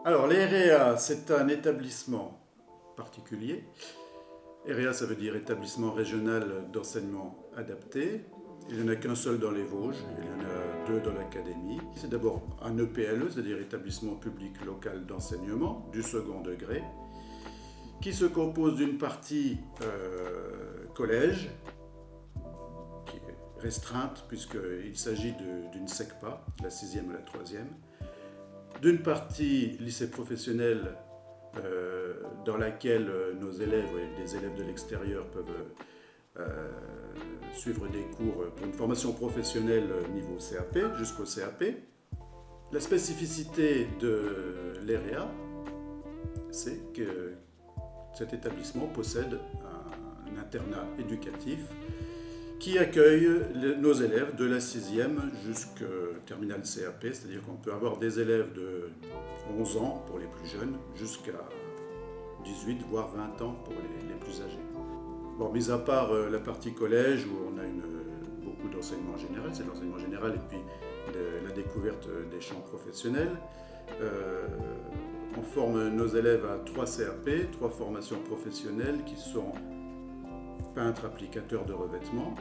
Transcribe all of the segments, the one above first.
Alors, l'EREA, c'est un établissement particulier. EREA, ça veut dire établissement régional d'enseignement adapté. Il n'y en a qu'un seul dans les Vosges, il y en a deux dans l'académie. C'est d'abord un EPLE, c'est-à-dire établissement public local d'enseignement du second degré, qui se compose d'une partie collège, qui est restreinte puisqu'il s'agit d'une SECPA, la 6e ou la 3e, d'une partie lycée professionnel dans laquelle nos élèves et des élèves de l'extérieur peuvent suivre des cours pour une formation professionnelle niveau CAP, jusqu'au CAP. La spécificité de l'EREA, c'est que cet établissement possède un internat éducatif qui accueille nos élèves de la 6e jusqu'à terminale CAP, c'est-à-dire qu'on peut avoir des élèves de 11 ans pour les plus jeunes jusqu'à 18 voire 20 ans pour les plus âgés. Bon, mis à part la partie collège où on a beaucoup d'enseignement général, c'est l'enseignement général et puis la découverte des champs professionnels, on forme nos élèves à 3 CAP, 3 formations professionnelles qui sont peintre applicateur de revêtement,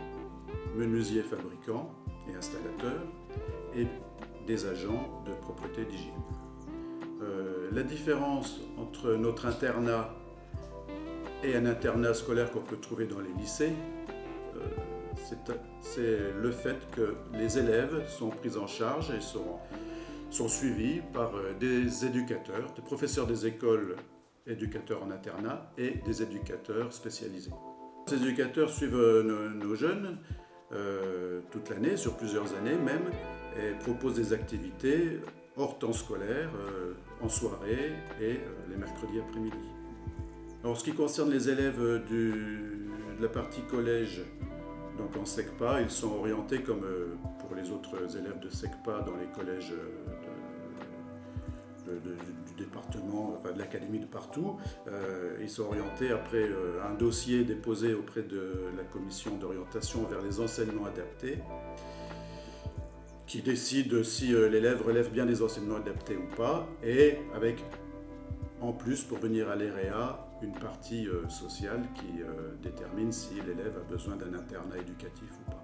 menuisier fabricant et installateur, et des agents de propreté d'hygiène. La différence entre notre internat et un internat scolaire qu'on peut trouver dans les lycées, c'est le fait que les élèves sont pris en charge et sont suivis par des éducateurs, des professeurs des écoles, éducateurs en internat et des éducateurs spécialisés. Ces éducateurs suivent nos jeunes toute l'année, sur plusieurs années même, et proposent des activités hors temps scolaire, en soirée et les mercredis après-midi. En ce qui concerne les élèves de la partie collège, donc en SECPA, ils sont orientés comme pour les autres élèves de SECPA dans les collèges du département, enfin de l'académie de partout. Ils sont orientés après un dossier déposé auprès de la commission d'orientation vers les enseignements adaptés, qui décide si l'élève relève bien des enseignements adaptés ou pas, et avec en plus, pour venir à l'EREA, une partie sociale qui détermine si l'élève a besoin d'un internat éducatif ou pas.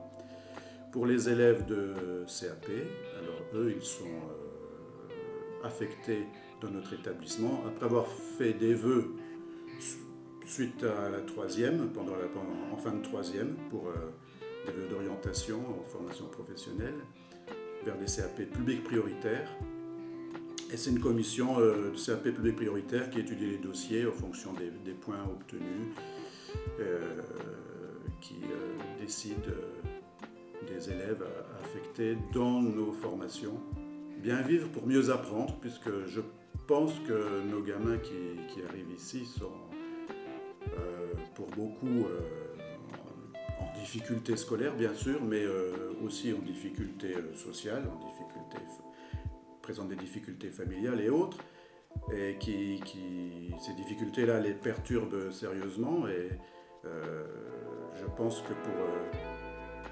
Pour les élèves de CAP, alors eux, ils sont affectés dans notre établissement après avoir fait des vœux suite à la 3e, en fin de 3e, pour des vœux d'orientation en formation professionnelle vers des CAP publics prioritaires. Et c'est une commission de CAP public prioritaire qui étudie les dossiers en fonction des points obtenus, qui décide des élèves affectés dans nos formations. Bien vivre pour mieux apprendre, puisque je pense que nos gamins qui arrivent ici sont pour beaucoup en difficulté scolaire bien sûr, mais aussi en difficulté sociale, présentent des difficultés familiales et autres, et ces difficultés-là les perturbent sérieusement, et je pense que pour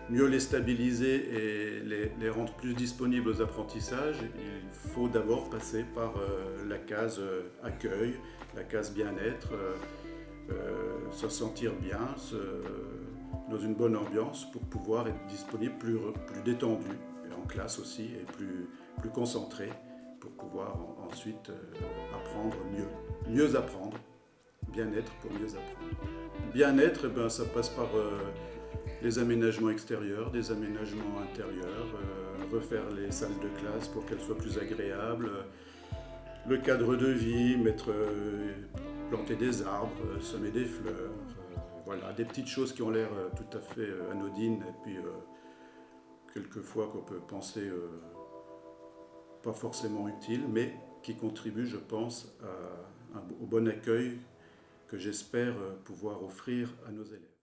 mieux les stabiliser et les rendre plus disponibles aux apprentissages, il faut d'abord passer par la case accueil, la case bien-être, se sentir bien, dans une bonne ambiance pour pouvoir être disponible plus détendu, et en classe aussi, et plus concentré, pour pouvoir ensuite apprendre mieux apprendre, bien-être pour mieux apprendre. Bien-être, ça passe par les aménagements extérieurs, des aménagements intérieurs, refaire les salles de classe pour qu'elles soient plus agréables, le cadre de vie, planter des arbres, semer des fleurs, voilà, des petites choses qui ont l'air tout à fait anodines, et puis quelquefois qu'on peut penser pas forcément utiles, mais qui contribuent, je pense, au bon accueil que j'espère pouvoir offrir à nos élèves.